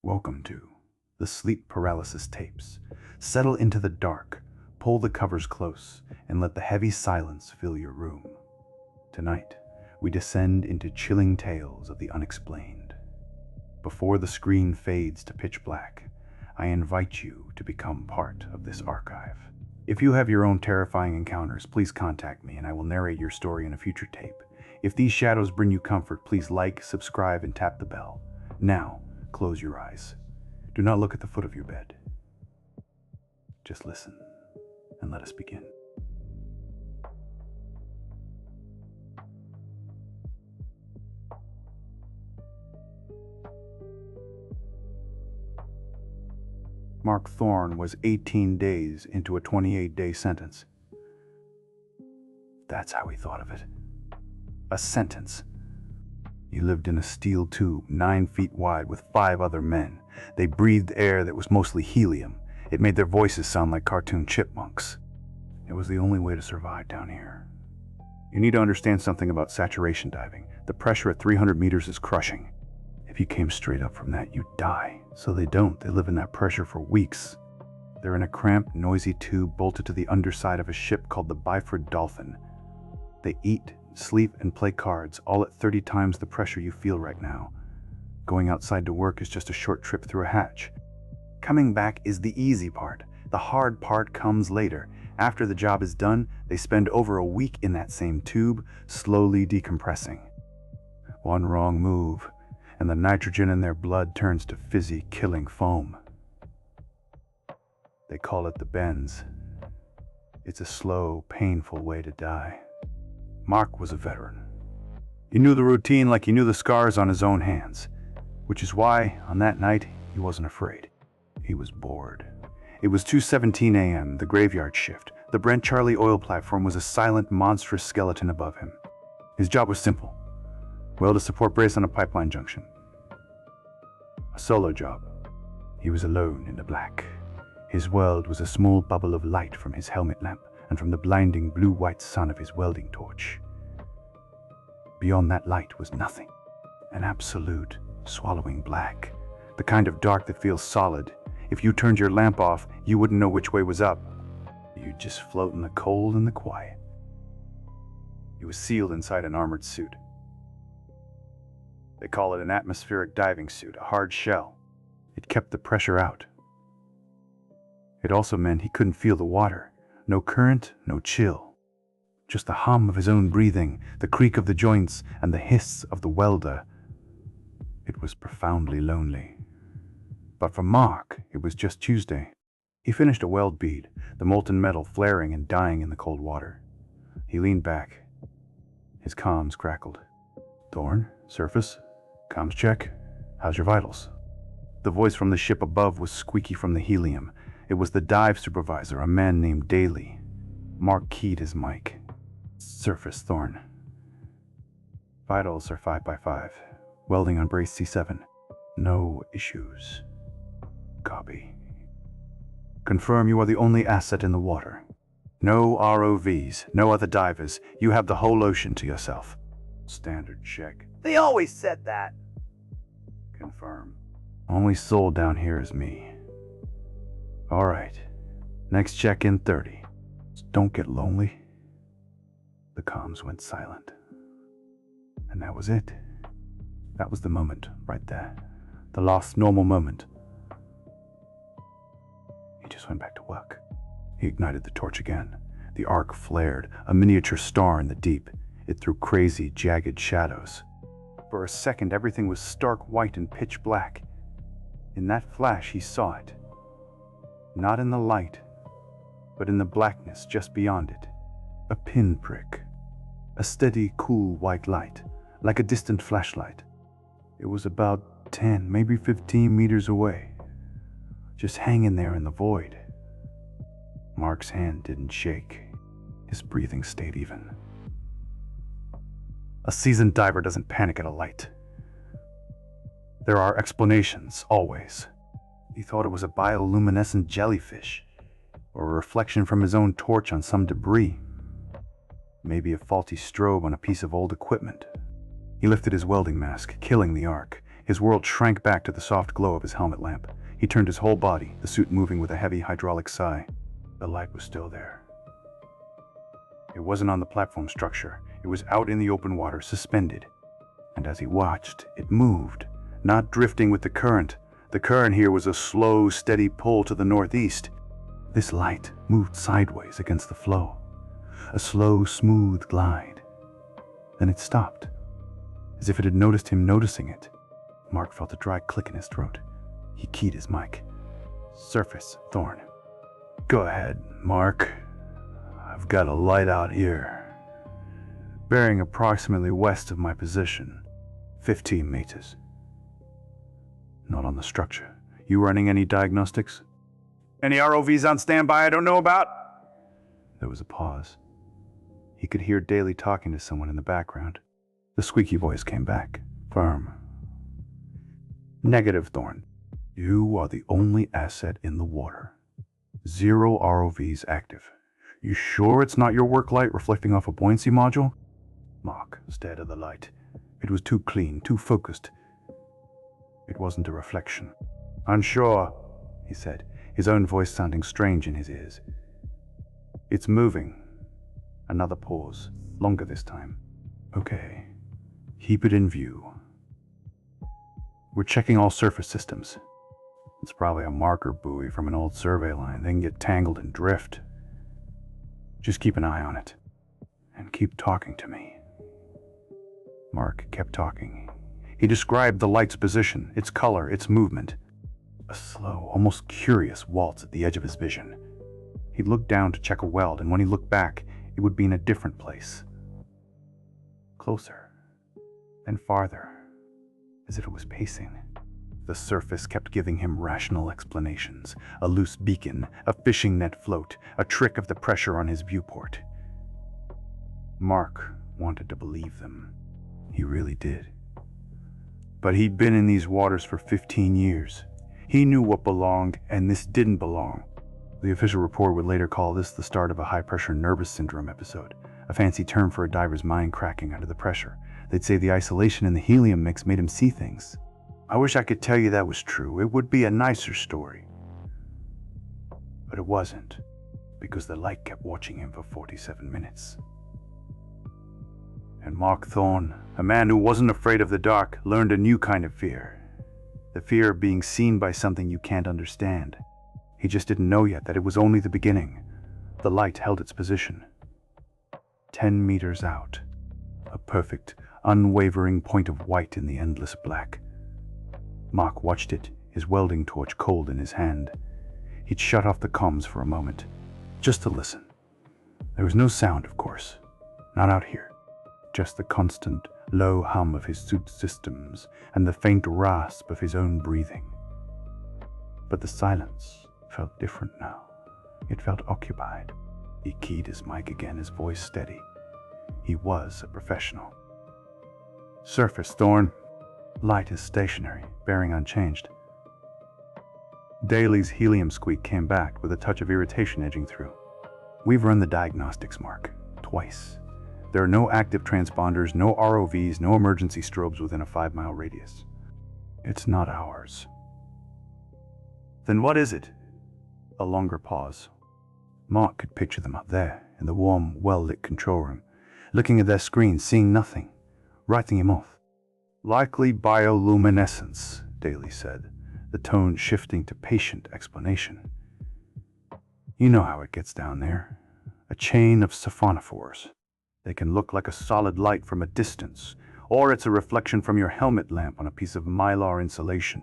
Welcome to the Sleep Paralysis tapes. Settle into the dark, pull the covers close, and let the heavy silence fill your room. Tonight, we descend into chilling tales of the unexplained. Before the screen fades to pitch black, I invite you to become part of this archive. If you have your own terrifying encounters, please contact me and I will narrate your story in a future tape. If these shadows bring you comfort, please like, subscribe, and tap the bell. Now, close your eyes. Do not look at the foot of your bed. Just listen and let us begin. Mark Thorne was 18 days into a 28-day sentence. That's how he thought of it. A sentence. He lived in a steel tube 9 feet wide with 5 other men. They breathed air that was mostly helium. It made their voices sound like cartoon chipmunks. It was the only way to survive down here. You need to understand something about saturation diving. The pressure at 300 meters is crushing. If you came straight up from that, you'd die. So they don't. They live in that pressure for weeks. They're in a cramped, noisy tube bolted to the underside of a ship called the Byford Dolphin. They eat, sleep, and play cards, all at 30 times the pressure you feel right now. Going outside to work is just a short trip through a hatch. Coming back is the easy part. The hard part comes later. After the job is done, they spend over a week in that same tube, slowly decompressing. One wrong move, and the nitrogen in their blood turns to fizzy, killing foam. They call it the bends. It's a slow, painful way to die. Mark was a veteran. He knew the routine like he knew the scars on his own hands, which is why, on that night, he wasn't afraid. He was bored. It was 2:17 a.m., the graveyard shift. The Brent Charlie oil platform was a silent, monstrous skeleton above him. His job was simple. Weld a support brace on a pipeline junction. A solo job. He was alone in the black. His world was a small bubble of light from his helmet lamp and from the blinding blue-white sun of his welding torch. Beyond that light was nothing. An absolute, swallowing black. The kind of dark that feels solid. If you turned your lamp off, you wouldn't know which way was up. You'd just float in the cold and the quiet. He was sealed inside an armored suit. They call it an atmospheric diving suit, a hard shell. It kept the pressure out. It also meant he couldn't feel the water. No current, no chill. Just the hum of his own breathing, the creak of the joints, and the hiss of the welder. It was profoundly lonely. But for Mark, it was just Tuesday. He finished a weld bead, the molten metal flaring and dying in the cold water. He leaned back. His comms crackled. Thorne, surface, comms check. How's your vitals? The voice from the ship above was squeaky from the helium. It was the dive supervisor, a man named Daly. Mark keyed his mic. Surface, Thorne. Vitals are 5x5. Welding on brace C7. No issues. Copy. Confirm you are the only asset in the water. No ROVs, no other divers. You have the whole ocean to yourself. Standard check. They always said that. Confirm. Only soul down here is me. All right. Next check in 30. Don't get lonely. The comms went silent. And that was it. That was the moment right there. The last normal moment. He just went back to work. He ignited the torch again. The arc flared, a miniature star in the deep. It threw crazy, jagged shadows. For a second, everything was stark white and pitch black. In that flash, he saw it. Not in the light, but in the blackness just beyond it. A pinprick. A steady, cool white light, like a distant flashlight. It was about 10, maybe 15 meters away, just hanging there in the void. Mark's hand didn't shake. His breathing stayed even. A seasoned diver doesn't panic at a light. There are explanations, always. He thought it was a bioluminescent jellyfish, or a reflection from his own torch on some debris. Maybe a faulty strobe on a piece of old equipment. He lifted his welding mask, killing the arc. His world shrank back to the soft glow of his helmet lamp. He turned his whole body, the suit moving with a heavy hydraulic sigh. The light was still there. It wasn't on the platform structure. It was out in the open water, suspended. And as he watched, it moved, not drifting with the current. The current here was a slow, steady pull to the northeast. This light moved sideways against the flow, a slow, smooth glide. Then it stopped, as if it had noticed him noticing it. Mark felt a dry click in his throat. He keyed his mic. Surface, Thorn. Go ahead, Mark. I've got a light out here, bearing approximately west of my position, 15 meters. Not on the structure. You running any diagnostics? Any ROVs on standby I don't know about? There was a pause. He could hear Daly talking to someone in the background. The squeaky voice came back, firm. Negative, Thorn. You are the only asset in the water. 0 ROVs active. You sure it's not your work light reflecting off a buoyancy module? Mark stared at the light. It was too clean, too focused. It wasn't a reflection. Unsure, he said, his own voice sounding strange in his ears. It's moving. Another pause, longer this time. Okay, keep it in view. We're checking all surface systems. It's probably a marker buoy from an old survey line. They can get tangled and drift. Just keep an eye on it. And keep talking to me. Mark kept talking. He described the light's position, its color, its movement. A slow, almost curious waltz at the edge of his vision. He looked down to check a weld, and when he looked back, it would be in a different place. Closer, then farther, as if it was pacing. The surface kept giving him rational explanations. A loose beacon, a fishing net float, a trick of the pressure on his viewport. Mark wanted to believe them. He really did. But he'd been in these waters for 15 years. He knew what belonged, and this didn't belong. The official report would later call this the start of a high-pressure nervous syndrome episode, a fancy term for a diver's mind cracking under the pressure. They'd say the isolation in the helium mix made him see things. I wish I could tell you that was true. It would be a nicer story. But it wasn't, because the light kept watching him for 47 minutes. And Mark Thorne, a man who wasn't afraid of the dark, learned a new kind of fear. The fear of being seen by something you can't understand. He just didn't know yet that it was only the beginning. The light held its position. 10 meters out. A perfect, unwavering point of white in the endless black. Mark watched it, his welding torch cold in his hand. He'd shut off the comms for a moment, just to listen. There was no sound, of course. Not out here. Just the constant, low hum of his suit systems and the faint rasp of his own breathing. But the silence felt different now. It felt occupied. He keyed his mic again, his voice steady. He was a professional. Surface, Thorn. Light is stationary, bearing unchanged. Daly's helium squeak came back with a touch of irritation edging through. We've run the diagnostics, Mark. Twice. There are no active transponders, no ROVs, no emergency strobes within a 5-mile radius. It's not ours. Then what is it? A longer pause. Mark could picture them up there, in the warm, well-lit control room, looking at their screen, seeing nothing, writing him off. Likely bioluminescence, Daly said, the tone shifting to patient explanation. You know how it gets down there. A chain of siphonophores. They can look like a solid light from a distance, or it's a reflection from your helmet lamp on a piece of mylar insulation.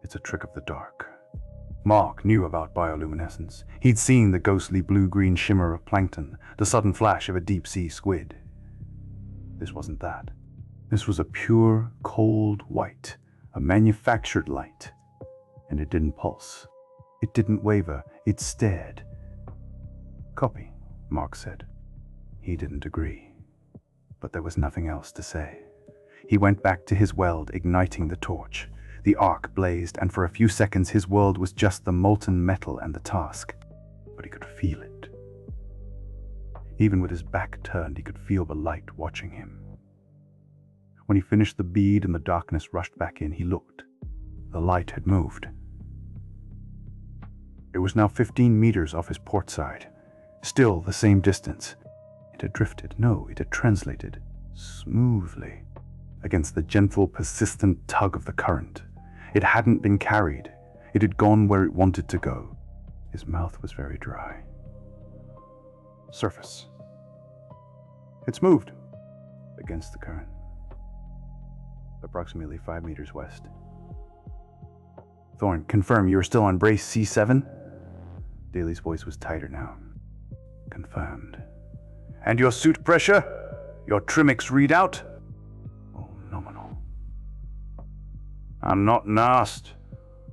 It's a trick of the dark. Mark knew about bioluminescence. He'd seen the ghostly blue-green shimmer of plankton, the sudden flash of a deep-sea squid. This wasn't that. This was a pure, cold white, a manufactured light. And it didn't pulse. It didn't waver. It stared. Copy, Mark said. He didn't agree. But there was nothing else to say. He went back to his weld, igniting the torch. The arc blazed, and for a few seconds his world was just the molten metal and the task. But he could feel it. Even with his back turned, he could feel the light watching him. When he finished the bead and the darkness rushed back in, he looked. The light had moved. It was now 15 meters off his port side. Still the same distance. It had drifted. No, it had translated smoothly against the gentle, persistent tug of the current. It hadn't been carried. It had gone where it wanted to go. His mouth was very dry. Surface. It's moved against the current. Approximately 5 meters west. Thorne, confirm you are still on brace C7? Daly's voice was tighter now. Confirmed. And your suit pressure? Your Trimix readout? Oh, nominal. I'm not NAST.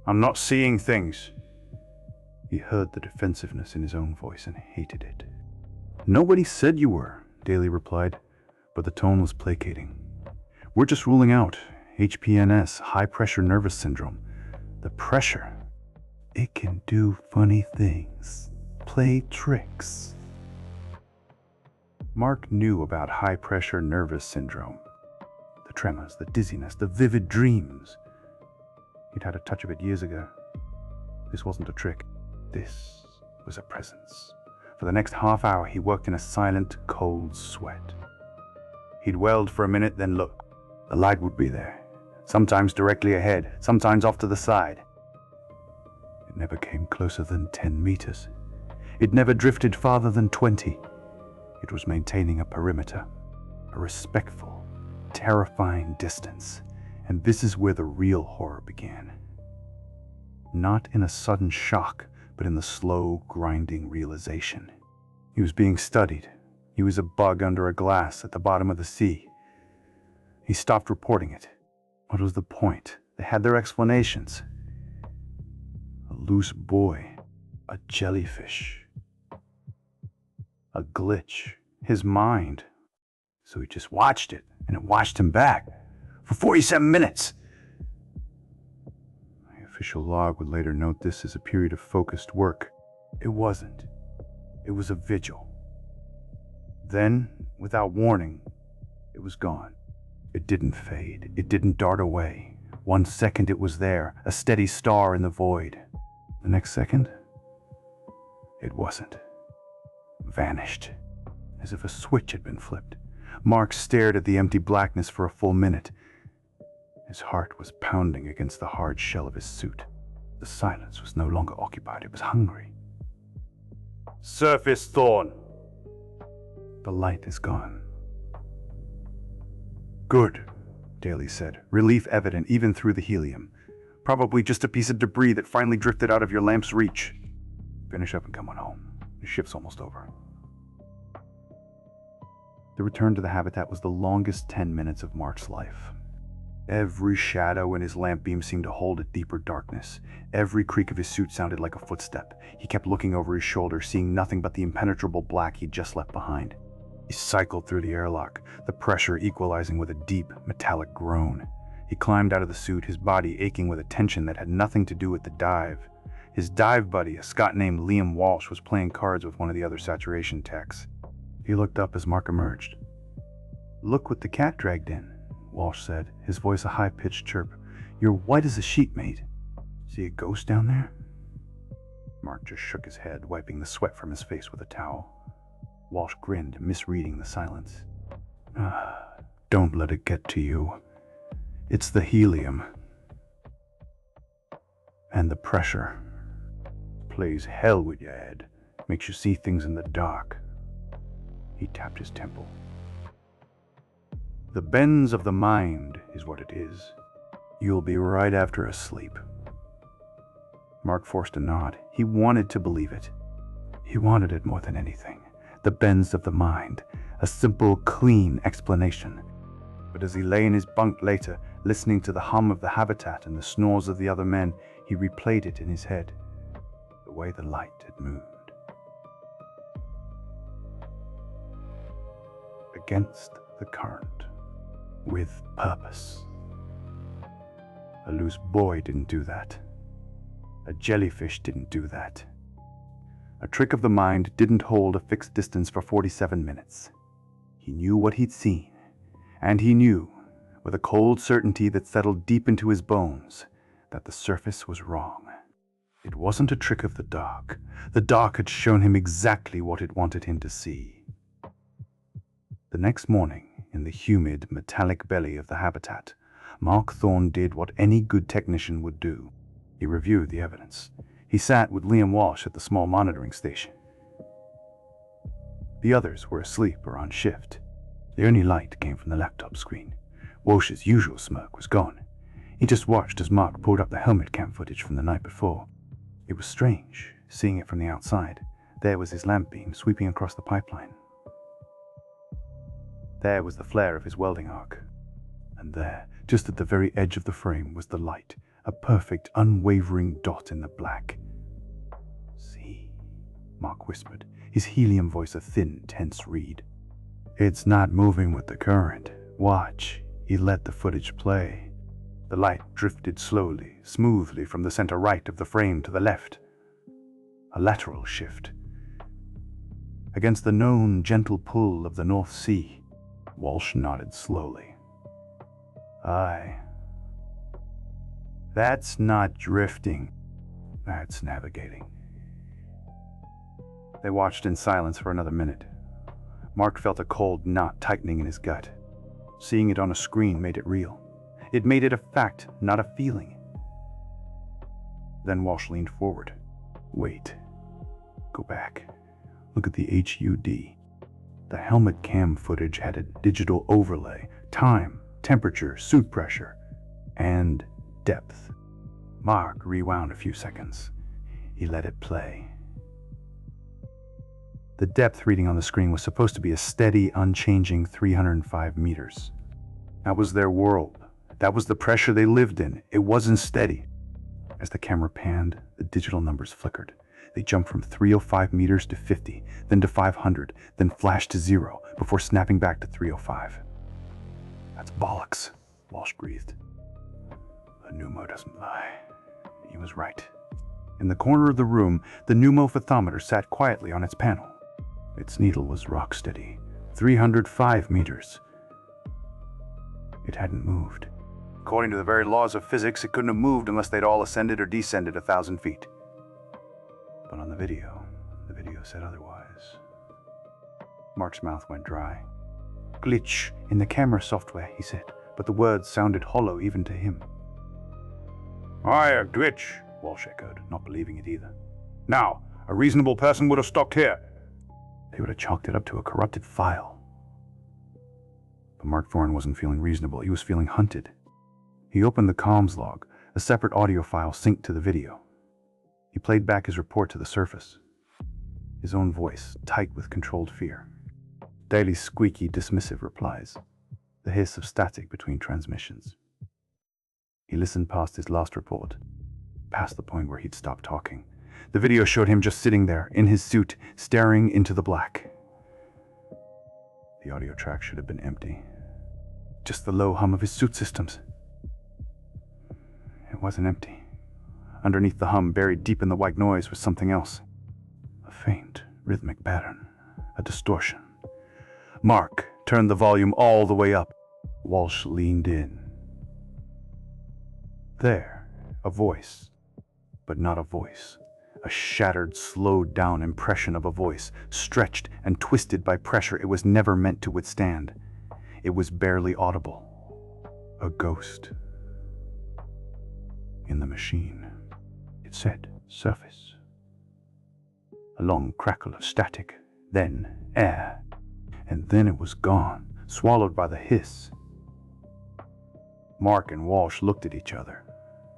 I'm not seeing things. He heard the defensiveness in his own voice and hated it. Nobody said you were, Daly replied, but the tone was placating. We're just ruling out HPNS, high-pressure nervous syndrome. The pressure, it can do funny things, play tricks. Mark knew about high-pressure nervous syndrome. The tremors, the dizziness, the vivid dreams. He'd had a touch of it years ago. This wasn't a trick. This was a presence. For the next half hour, he worked in a silent, cold sweat. He'd weld for a minute, then look. The light would be there, sometimes directly ahead, sometimes off to the side. It never came closer than 10 meters. It never drifted farther than 20. It was maintaining a perimeter, a respectful, terrifying distance. And this is where the real horror began. Not in a sudden shock, but in the slow, grinding realization. He was being studied. He was a bug under a glass at the bottom of the sea. He stopped reporting it. What was the point? They had their explanations. A loose buoy, a jellyfish, a glitch, his mind. So he just watched it, and it watched him back for 47 minutes. The official log would later note this as a period of focused work. It wasn't. It was a vigil. Then, without warning, it was gone. It didn't fade. It didn't dart away. 1 second it was there, a steady star in the void. The next second, it wasn't. Vanished, as if a switch had been flipped. Mark stared at the empty blackness for a full minute. His heart was pounding against the hard shell of his suit. The silence was no longer occupied. It was hungry. Surface, Thorne. The light is gone. Good, Daly said, relief evident even through the helium. Probably just a piece of debris that finally drifted out of your lamp's reach. Finish up and come on home. The shift's almost over. The return to the habitat was the longest 10 minutes of Mark's life. Every shadow in his lamp beam seemed to hold a deeper darkness. Every creak of his suit sounded like a footstep. He kept looking over his shoulder, seeing nothing but the impenetrable black he'd just left behind. He cycled through the airlock, the pressure equalizing with a deep, metallic groan. He climbed out of the suit, his body aching with a tension that had nothing to do with the dive. His dive buddy, a Scot named Liam Walsh, was playing cards with one of the other saturation techs. He looked up as Mark emerged. "Look what the cat dragged in," Walsh said, his voice a high-pitched chirp. "You're white as a sheet, mate. See a ghost down there?" Mark just shook his head, wiping the sweat from his face with a towel. Walsh grinned, misreading the silence. Don't let it get to you. It's the helium. And the pressure. Plays hell with your head. Makes you see things in the dark. He tapped his temple. The bends of the mind is what it is. You'll be right after a sleep. Mark forced a nod. He wanted to believe it. He wanted it more than anything. The bends of the mind, a simple, clean explanation. But as he lay in his bunk later, listening to the hum of the habitat and the snores of the other men, he replayed it in his head, the way the light had moved. Against the current, with purpose. A loose buoy didn't do that. A jellyfish didn't do that. A trick of the mind didn't hold a fixed distance for 47 minutes. He knew what he'd seen, and he knew with a cold certainty that settled deep into his bones that the surface was wrong. It wasn't a trick of the dark. The dark had shown him exactly what it wanted him to see. The next morning, in the humid, metallic belly of the habitat, Mark Thorne did what any good technician would do. He reviewed the evidence. He sat with Liam Walsh at the small monitoring station. The others were asleep or on shift. The only light came from the laptop screen. Walsh's usual smirk was gone. He just watched as Mark pulled up the helmet cam footage from the night before. It was strange, seeing it from the outside. There was his lamp beam sweeping across the pipeline. There was the flare of his welding arc. And there, just at the very edge of the frame, was the light, a perfect, unwavering dot in the black. "See," Mark whispered, his helium voice a thin, tense reed. "It's not moving with the current. Watch." He let the footage play. The light drifted slowly, smoothly from the center right of the frame to the left. A lateral shift. Against the known gentle pull of the North Sea, Walsh nodded slowly. "Aye. That's not drifting. That's navigating." They watched in silence for another minute. Mark felt a cold knot tightening in his gut. Seeing it on a screen made it real. It made it a fact, not a feeling. Then Walsh leaned forward. "Wait. Go back. Look at the HUD. The helmet cam footage had a digital overlay, time, temperature, suit pressure, and depth." Mark rewound a few seconds. He let it play. The depth reading on the screen was supposed to be a steady, unchanging 305 meters. That was their world. That was the pressure they lived in. It wasn't steady. As the camera panned, the digital numbers flickered. They jumped from 305 meters to 50, then to 500, then flashed to 0, before snapping back to 305. "That's bollocks," Walsh breathed. "The pneumo doesn't lie." He was right. In the corner of the room, the pneumophotometer sat quietly on its panel. Its needle was rock steady, 305 meters. It hadn't moved. According to the very laws of physics, it couldn't have moved unless they'd all ascended or descended 1,000 feet. But on the video said otherwise. Mark's mouth went dry. "Glitch in the camera software," he said, but the words sounded hollow even to him. "Aye, a glitch," Walsh echoed, not believing it either. "Now, a reasonable person would have stopped here." They would have chalked it up to a corrupted file. But Mark Thorne wasn't feeling reasonable, he was feeling hunted. He opened the comms log, a separate audio file synced to the video. He played back his report to the surface. His own voice, tight with controlled fear. Daily squeaky, dismissive replies. The hiss of static between transmissions. He listened past his last report, past the point where he'd stopped talking. The video showed him just sitting there, in his suit, staring into the black. The audio track should have been empty. Just the low hum of his suit systems. It wasn't empty. Underneath the hum, buried deep in the white noise, was something else. A faint, rhythmic pattern. A distortion. Mark turned the volume all the way up. Walsh leaned in. There, a voice. But not a voice. A shattered, slowed-down impression of a voice, stretched and twisted by pressure it was never meant to withstand. It was barely audible. A ghost. In the machine, it said, "Surface." A long crackle of static, then air, and then it was gone, swallowed by the hiss. Mark and Walsh looked at each other.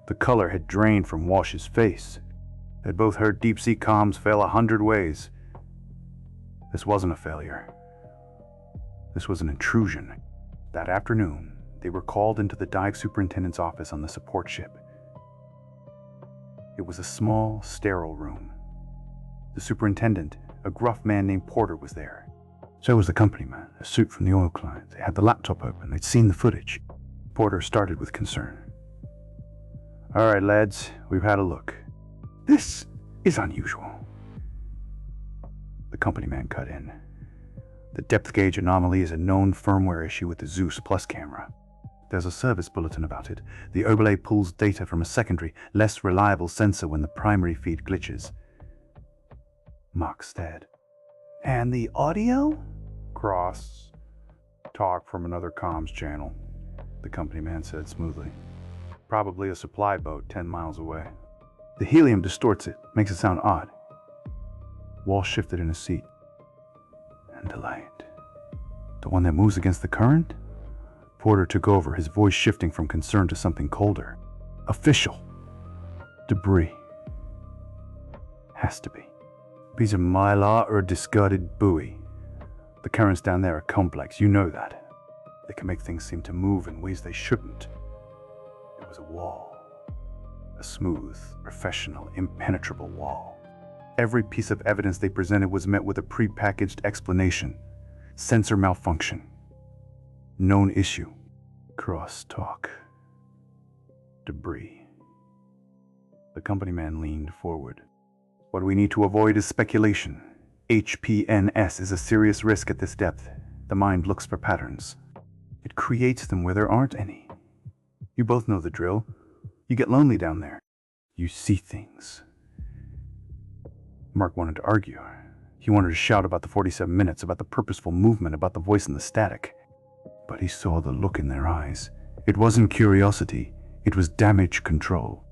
The color had drained from Walsh's face. They'd both heard deep-sea comms fail 100 ways. This wasn't a failure. This was an intrusion. That afternoon, they were called into the dive superintendent's office on the support ship. It was a small, sterile room. The superintendent, a gruff man named Porter, was there. So was the company man, a suit from the oil client. They had the laptop open. They'd seen the footage. Porter started with concern. "All right, lads, we've had a look. This is unusual." The company man cut in. "The depth gauge anomaly is a known firmware issue with the Zeus Plus camera. There's a service bulletin about it. The overlay pulls data from a secondary, less reliable sensor when the primary feed glitches. Mark stared. And the audio? Cross. Talk from another comms channel, the company man said smoothly. Probably a supply boat 10 miles away. The helium distorts it, makes it sound odd. Walsh shifted in his seat. And the light. The one that moves against the current? Porter took over, his voice shifting from concern to something colder. Official. Debris. Has to be. Piece of mylar or a discarded buoy. The currents down there are complex, you know that. They can make things seem to move in ways they shouldn't. It was a wall. A smooth, professional, impenetrable wall. Every piece of evidence they presented was met with a pre-packaged explanation. Sensor malfunction. Known issue. Crosstalk. Debris. The company man leaned forward. What we need to avoid is speculation. HPNS is a serious risk at this depth. The mind looks for patterns. It creates them where there aren't any. You both know the drill. You get lonely down there. You see things. Mark wanted to argue. He wanted to shout about the 47 minutes, about the purposeful movement, about the voice in the static. But he saw the look in their eyes. It wasn't curiosity. It was damage control.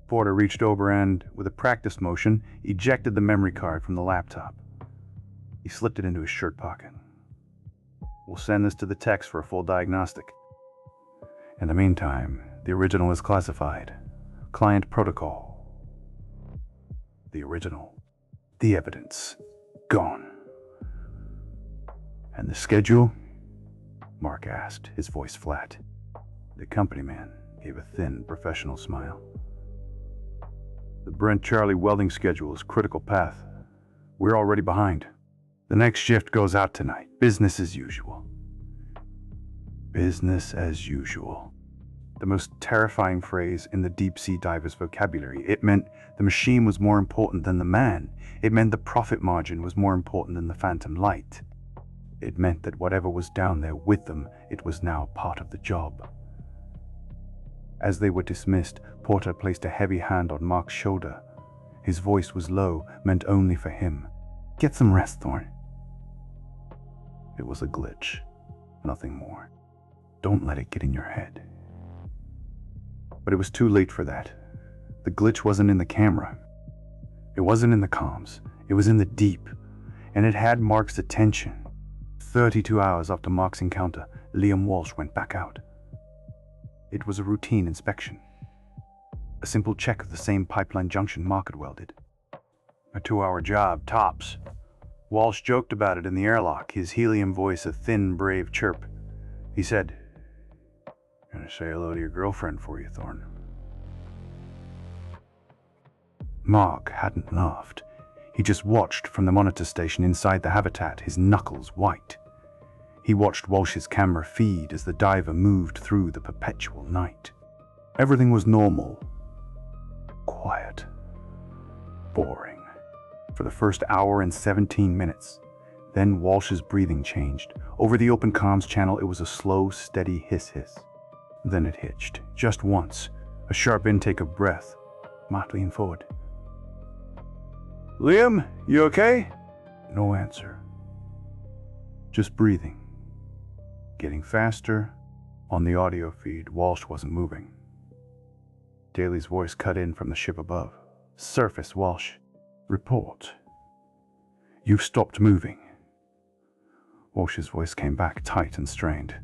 Porter reached over and, with a practice motion, ejected the memory card from the laptop. He slipped it into his shirt pocket. We'll send this to the techs for a full diagnostic. In the meantime, the original is classified. Client protocol. The original. The evidence. Gone. And the schedule? Mark asked, his voice flat. The company man gave a thin, professional smile. The Brent Charlie welding schedule is critical path. We're already behind. The next shift goes out tonight. Business as usual. Business as usual. The most terrifying phrase in the deep-sea diver's vocabulary. It meant the machine was more important than the man. It meant the profit margin was more important than the phantom light. It meant that whatever was down there with them, it was now part of the job. As they were dismissed, Porter placed a heavy hand on Mark's shoulder. His voice was low, meant only for him. Get some rest, Thorne. It was a glitch, nothing more. Don't let it get in your head. But it was too late for that. The glitch wasn't in the camera. It wasn't in the comms. It was in the deep, and it had Mark's attention. 32 hours after Mark's encounter, Liam Walsh went back out. It was a routine inspection. A simple check of the same pipeline junction Mark had welded. A 2-hour job, tops. Walsh joked about it in the airlock, his helium voice a thin, brave chirp. He said, "Gonna say hello to your girlfriend for you, Thorne." Mark hadn't laughed. He just watched from the monitor station inside the habitat, his knuckles white. He watched Walsh's camera feed as the diver moved through the perpetual night. Everything was normal. Quiet. Boring. For the first hour and 17 minutes. Then Walsh's breathing changed. Over the open comms channel, it was a slow, steady hiss-hiss. Then it hitched, just once. A sharp intake of breath. Mark leaned forward. "Liam, you okay?" No answer. Just breathing. Getting faster. On the audio feed, Walsh wasn't moving. Daly's voice cut in from the ship above. "Surface, Walsh. Report. You've stopped moving." Walsh's voice came back tight and strained.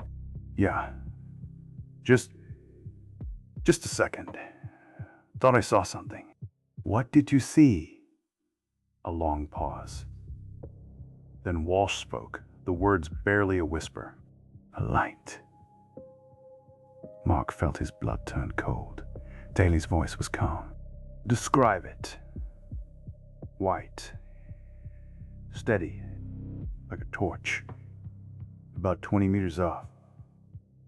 "Yeah. Just a second. Thought I saw something." "What did you see?" A long pause. Then Walsh spoke, the words barely a whisper. "A light." Mark felt his blood turn cold. Daly's voice was calm. "Describe it." "White. Steady. Like a torch. About 20 meters off.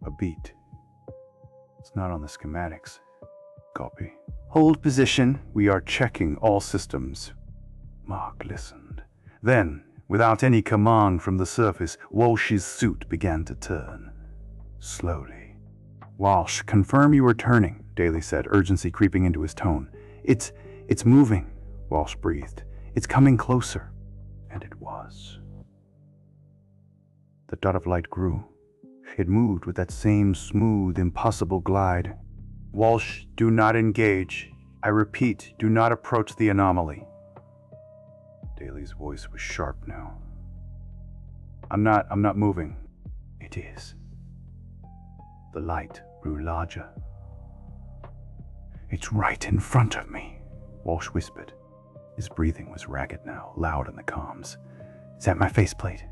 A beat. It's not on the schematics." "Copy." "Hold position. We are checking all systems." Mark listened. Then, without any command from the surface, Walsh's suit began to turn. Slowly. Walsh, confirm you are turning, Daly said, urgency creeping into his tone. It's moving, Walsh breathed. It's coming closer. And it was. The dot of light grew. It moved with that same smooth, impossible glide. Walsh, do not engage. I repeat, do not approach the anomaly. Daly's voice was sharp now. I'm not moving. It is. The light grew larger. It's right in front of me, Walsh whispered. His breathing was ragged now, loud in the comms. Is that my faceplate?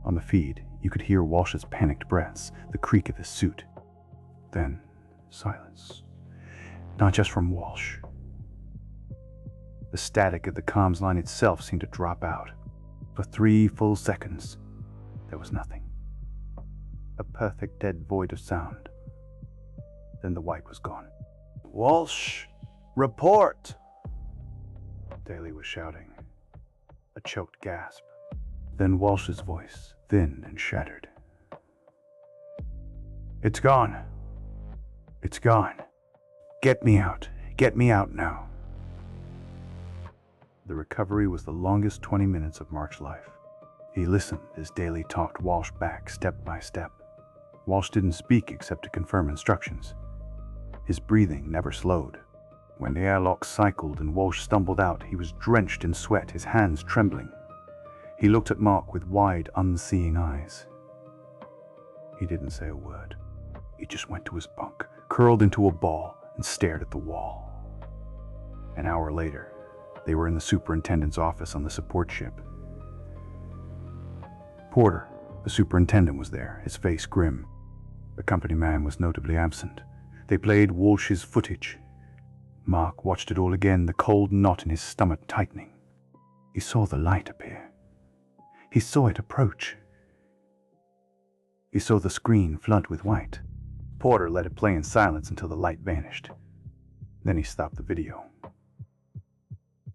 On the feed, you could hear Walsh's panicked breaths, the creak of his suit. Then, silence. Not just from Walsh. The static of the comms line itself seemed to drop out. For 3 full seconds, there was nothing. A perfect dead void of sound. Then the white was gone. Walsh, report! Daly was shouting. A choked gasp. Then Walsh's voice, thin and shattered. It's gone. It's gone. Get me out. Get me out now. The recovery was the longest 20 minutes of Mark's life. He listened as Daly talked Walsh back step by step. Walsh didn't speak except to confirm instructions. His breathing never slowed. When the airlock cycled and Walsh stumbled out, he was drenched in sweat, his hands trembling. He looked at Mark with wide, unseeing eyes. He didn't say a word. He just went to his bunk, curled into a ball, and stared at the wall. An hour later, they were in the superintendent's office on the support ship. Porter, the superintendent, was there, his face grim. The company man was notably absent. They played Walsh's footage. Mark watched it all again, the cold knot in his stomach tightening. He saw the light appear. He saw it approach. He saw the screen flood with white. Porter let it play in silence until the light vanished. Then he stopped the video.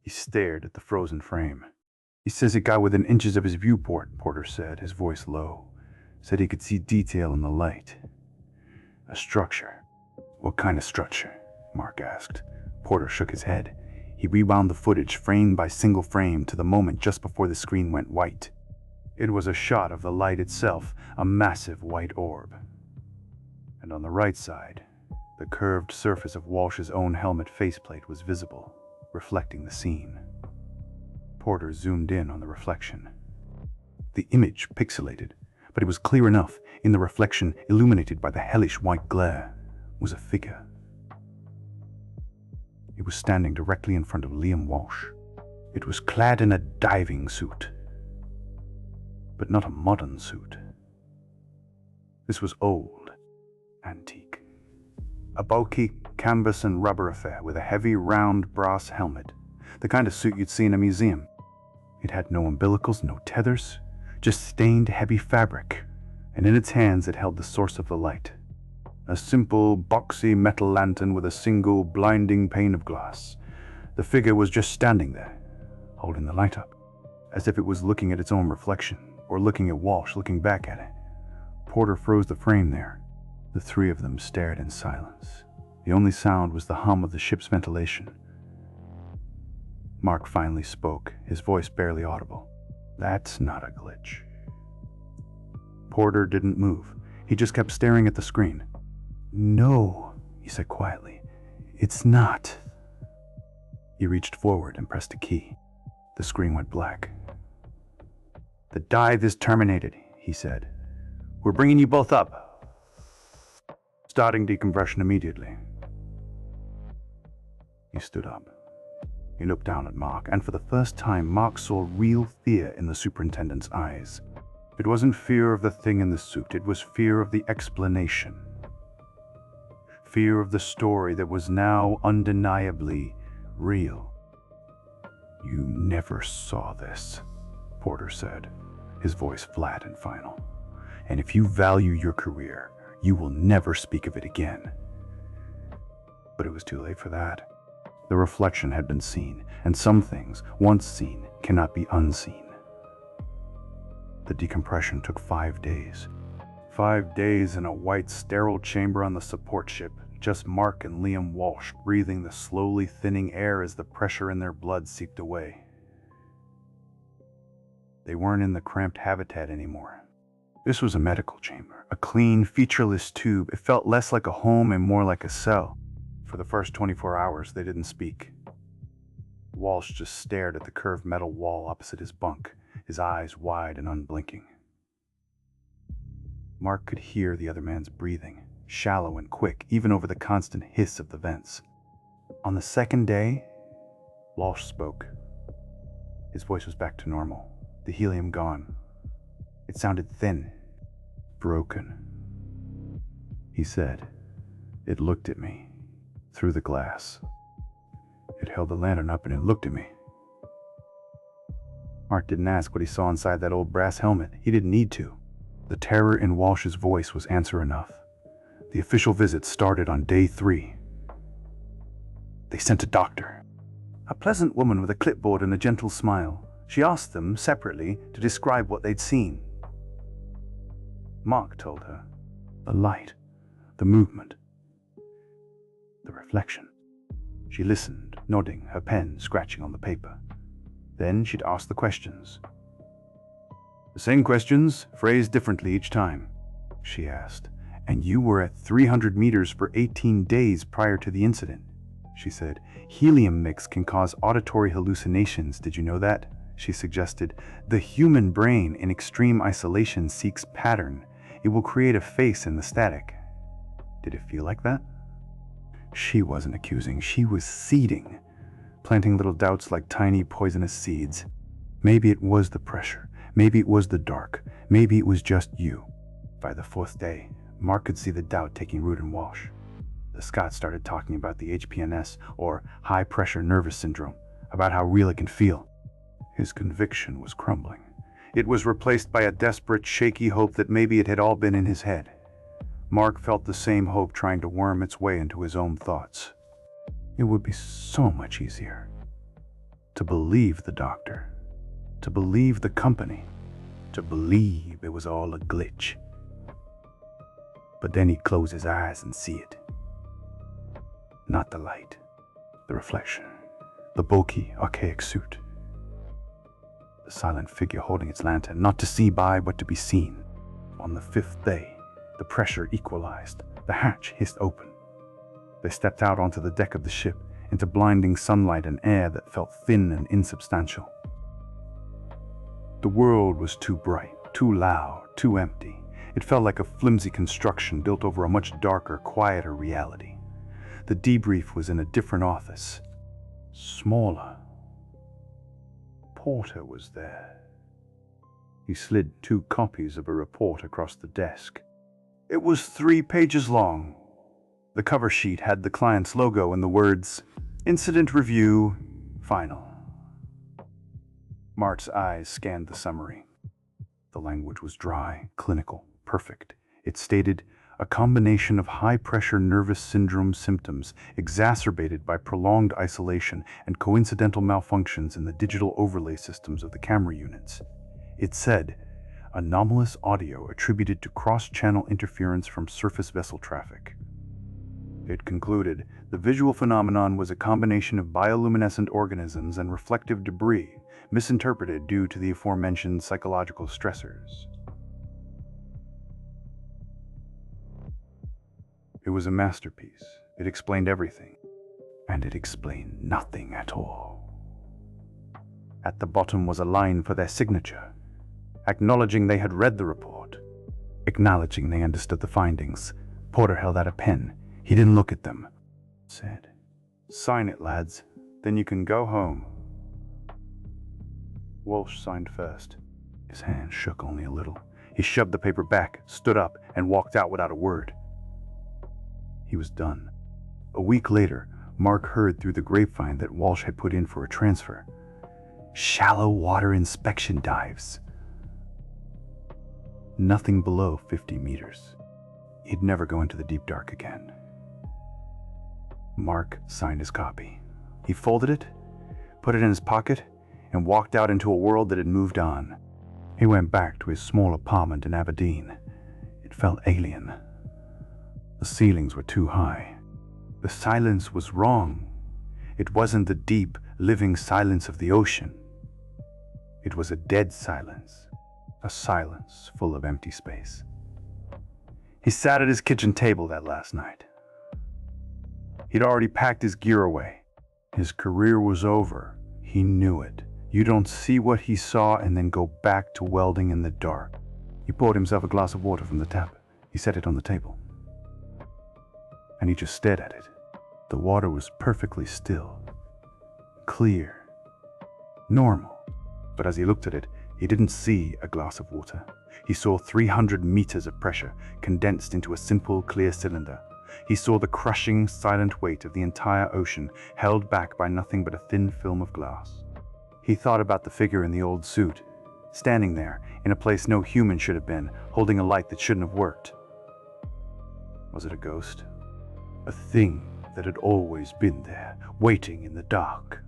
He stared at the frozen frame. He says it got within inches of his viewport, Porter said, his voice low. Said he could see detail in the light. A structure. What kind of structure? Mark asked. Porter shook his head. He rewound the footage frame by single frame to the moment just before the screen went white. It was a shot of the light itself, a massive white orb. And on the right side, the curved surface of Walsh's own helmet faceplate was visible, reflecting the scene. Porter zoomed in on the reflection. The image pixelated, but it was clear enough. In the reflection, illuminated by the hellish white glare, was a figure. It was standing directly in front of Liam Walsh. It was clad in a diving suit, but not a modern suit. This was old, antique. A bulky canvas and rubber affair with a heavy, round brass helmet, the kind of suit you'd see in a museum. It had no umbilicals, no tethers, just stained, heavy fabric, and in its hands it held the source of the light. A simple, boxy metal lantern with a single, blinding pane of glass. The figure was just standing there, holding the light up, as if it was looking at its own reflection, or looking at Walsh, looking back at it. Porter froze the frame there. The 3 of them stared in silence. The only sound was the hum of the ship's ventilation. Mark finally spoke, his voice barely audible. That's not a glitch. Porter didn't move. He just kept staring at the screen. No, he said quietly. It's not. He reached forward and pressed a key. The screen went black. The dive is terminated, he said. We're bringing you both up. Starting decompression immediately. He stood up. He looked down at Mark, and for the first time, Mark saw real fear in the superintendent's eyes. It wasn't fear of the thing in the suit, it was fear of the explanation. Fear of the story that was now undeniably real. You never saw this, Porter said, his voice flat and final. And if you value your career, you will never speak of it again. But it was too late for that. The reflection had been seen, and some things, once seen, cannot be unseen. The decompression took 5 days. 5 days in a white, sterile chamber on the support ship, just Mark and Liam Walsh breathing the slowly thinning air as the pressure in their blood seeped away. They weren't in the cramped habitat anymore. This was a medical chamber, a clean, featureless tube. It felt less like a home and more like a cell. For the first 24 hours, they didn't speak. Walsh just stared at the curved metal wall opposite his bunk, his eyes wide and unblinking. Mark could hear the other man's breathing, shallow and quick, even over the constant hiss of the vents. On the second day, Walsh spoke. His voice was back to normal, the helium gone. It sounded thin, broken. He said, "It looked at me, through the glass. It held the lantern up and it looked at me." Mark didn't ask what he saw inside that old brass helmet. He didn't need to. The terror in Walsh's voice was answer enough. The official visit started on day 3. They sent a doctor. A pleasant woman with a clipboard and a gentle smile. She asked them, separately, to describe what they'd seen. Mark told her. The light, the movement, the reflection. She listened, nodding, her pen scratching on the paper. Then she'd ask the questions. "The same questions, phrased differently each time," she asked. "And you were at 300 meters for 18 days prior to the incident," she said. "Helium mix can cause auditory hallucinations, did you know that?" she suggested. "The human brain in extreme isolation seeks pattern. It will create a face in the static." Did it feel like that? She wasn't accusing, she was seeding, planting little doubts like tiny poisonous seeds. Maybe it was the pressure, maybe it was the dark, maybe it was just you. By the 4th day, Mark could see the doubt taking root in Walsh. The Scot started talking about the HPNS, or high-pressure nervous syndrome, about how real it can feel. His conviction was crumbling. It was replaced by a desperate, shaky hope that maybe it had all been in his head. Mark felt the same hope trying to worm its way into his own thoughts. It would be so much easier to believe the doctor, to believe the company, to believe it was all a glitch. But then he'd close his eyes and see it. Not the light, the reflection, the bulky, archaic suit. The silent figure holding its lantern, not to see by, but to be seen. On the 5th day, the pressure equalized. The hatch hissed open. They stepped out onto the deck of the ship, into blinding sunlight and air that felt thin and insubstantial. The world was too bright, too loud, too empty. It felt like a flimsy construction built over a much darker, quieter reality. The debrief was in a different office. Smaller. Porter was there. He slid 2 copies of a report across the desk. It was 3 pages long. The cover sheet had the client's logo and the words, "Incident Review, Final." Mark's eyes scanned the summary. The language was dry, clinical, perfect. It stated, "A combination of high-pressure nervous syndrome symptoms exacerbated by prolonged isolation and coincidental malfunctions in the digital overlay systems of the camera units." It said, "Anomalous audio attributed to cross-channel interference from surface vessel traffic." It concluded, the visual phenomenon was a combination of bioluminescent organisms and reflective debris, misinterpreted due to the aforementioned psychological stressors. It was a masterpiece. It explained everything. And it explained nothing at all. At the bottom was a line for their signature, acknowledging they had read the report, acknowledging they understood the findings. Porter held out a pen. He didn't look at them. Said, "Sign it, lads. Then you can go home." Walsh signed first. His hand shook only a little. He shoved the paper back, stood up, and walked out without a word. He was done. A week later, Mark heard through the grapevine that Walsh had put in for a transfer. Shallow water inspection dives. Nothing below 50 meters. He'd never go into the deep dark again. Mark signed his copy. He folded it, put it in his pocket, and walked out into a world that had moved on. He went back to his small apartment in Aberdeen. It felt alien. The ceilings were too high. The silence was wrong. It wasn't the deep, living silence of the ocean. It was a dead silence, a silence full of empty space. He sat at his kitchen table that last night. He'd already packed his gear away. His career was over. He knew it. You don't see what he saw and then go back to welding in the dark. He poured himself a glass of water from the tap. He set it on the table. And he just stared at it. The water was perfectly still, clear, normal. But as he looked at it, he didn't see a glass of water. He saw 300 meters of pressure condensed into a simple, clear cylinder. He saw the crushing, silent weight of the entire ocean held back by nothing but a thin film of glass. He thought about the figure in the old suit, standing there in a place no human should have been, holding a light that shouldn't have worked. Was it a ghost? A thing that had always been there, waiting in the dark?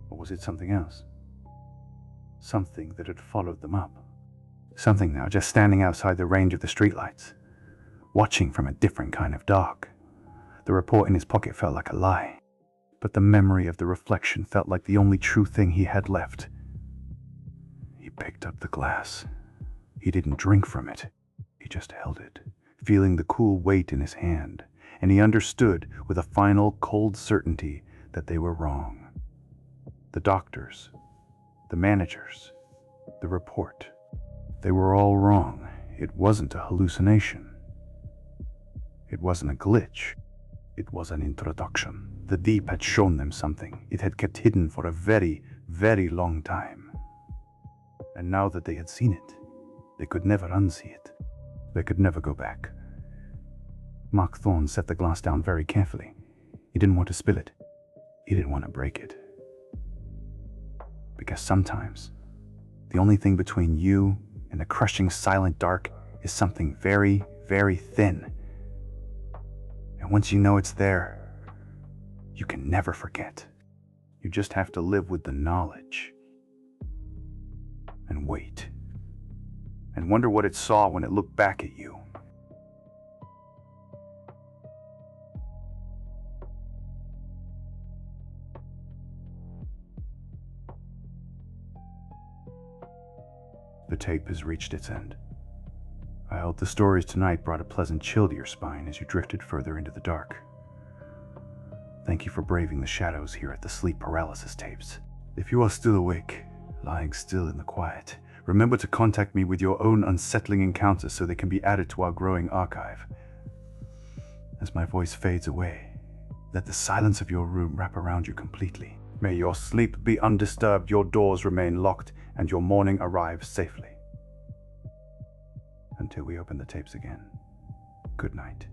Or was it something else? Something that had followed them up. Something now just standing outside the range of the streetlights, watching from a different kind of dark. The report in his pocket felt like a lie, but the memory of the reflection felt like the only true thing he had left. He picked up the glass. He didn't drink from it. He just held it, feeling the cool weight in his hand. And he understood with a final cold certainty that they were wrong. The doctors, the managers, the report, they were all wrong. It wasn't a hallucination. It wasn't a glitch. It was an introduction. The deep had shown them something it had kept hidden for a very, very long time. And now that they had seen it, they could never unsee it. They could never go back. Mark Thorne set the glass down very carefully. He didn't want to spill it. He didn't want to break it. Because sometimes, the only thing between you and the crushing silent dark is something very, very thin. And once you know it's there, you can never forget. You just have to live with the knowledge. And wait. And wonder what it saw when it looked back at you. The tape has reached its end. I hope the stories tonight brought a pleasant chill to your spine as you drifted further into the dark. Thank you for braving the shadows here at the Sleep Paralysis tapes. If you are still awake, lying still in the quiet, remember to contact me with your own unsettling encounters so they can be added to our growing archive. As my voice fades away, let the silence of your room wrap around you completely. May your sleep be undisturbed, your doors remain locked, and your morning arrive safely. Until we open the tapes again, good night.